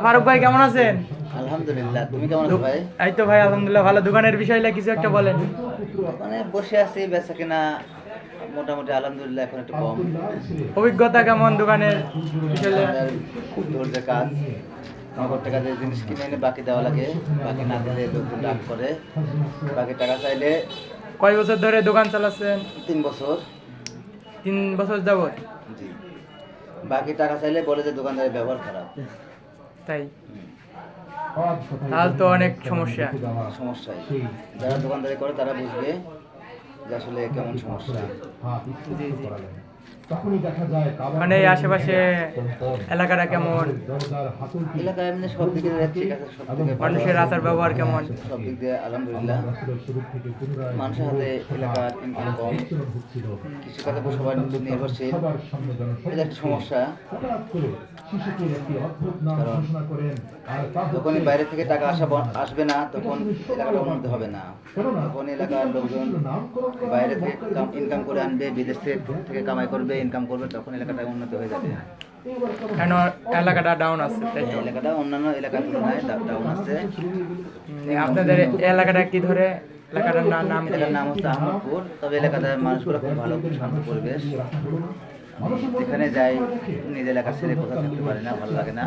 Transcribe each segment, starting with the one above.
ফারুক ভাই কেমন আছেন? আলহামদুলিল্লাহ, তুমি কেমন আছো ভাই? এই তো ভাই আলহামদুলিল্লাহ ভালো। দোকানের বিষয়টা কিছু একটা বলেন। মানে বসে আছি, বেচা কেনা মোটামুটি আলহামদুলিল্লাহ এখন একটু কম। অভিজ্ঞতা কেমন দোকানের বিষয়ে? দোকানদার ধৈর্য কাজ, নগদ টাকা দিয়ে জিনিস কিনে এনে বাকি দেওয়া লাগে, বাকি না দিলে লোকজন ডাক করে। বাকি টাকা চাইলে কয় বছর ধরে দোকান চালাচ্ছেন? 3 বছর। 3 বছর যাবত। জি, বাকি টাকা চাইলে বলে যে দোকানদারের ব্যবহার খারাপ। তাই হুম, তাহলে তো অনেক সমস্যা। সমস্যাই যারা দোকানদারি করে তারা বুঝবে যে আসলে কেমন সমস্যা। জি জি। মানে এই আশেপাশে এলাকাটা কেমন? এলাকায় এমনি সব দিকে ঠিক আছে, সব দিকে ভালো মানুষের আছে। আচার ব্যবহার কেমন? সব দিক দিয়ে আলহামদুলিল্লাহ। মানুষের হাতে এলাকার ইনকাম কম, কৃষিকাজের উপর সবাই নির্ভরশীল। এটা একটা সমস্যা, কারণ যখনই বাইরে থেকে টাকা আসবে না তখন এলাকাটা উন্নতি হবে না। তখন এলাকার লোকজন বাইরে থেকে ইনকাম করে আনবে, বিদেশ থেকে কামাই করবে, ইনকাম করবে, তখন এলাকাটা উন্নতি হয়ে যাবে। কেন এলাকাটা ডাউন আছে তাই তো? এলাকাটা অন্যান্য এলাকার তুলনায় ডাউন আছে। আপনাদের এলাকাটা কি ধরে? এলাকাটার নাম কি? এলাকার নাম হচ্ছে আহমদপুর। তবে এলাকাতে মানুষগুলো খুব ভালো, খুব শান্ত পরিবেশ। যেখানে যাই নিজ এলাকা ছেড়ে কোথাও থাকতে পারি না, ভালো লাগে না।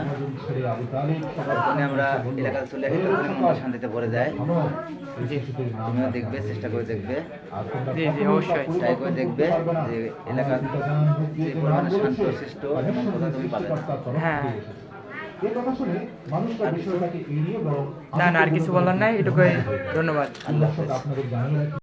তখনই আমরা এলাকাতে চলে আসি, তখনই মনটা শান্তিতে ভরে যায়। তুমিও দেখবে, চেষ্টা করে দেখবে, জি জি অবশ্যই। ট্রাই করে দেখবে যে এলাকার যে পরিমাণে শান্ত সৃষ্ট এমন কোথাও তুমি পাবে না। হ্যাঁ, না না আর কিছু বলার নাই, এটুকুই। ধন্যবাদ। আল্লাহ হাফেজ।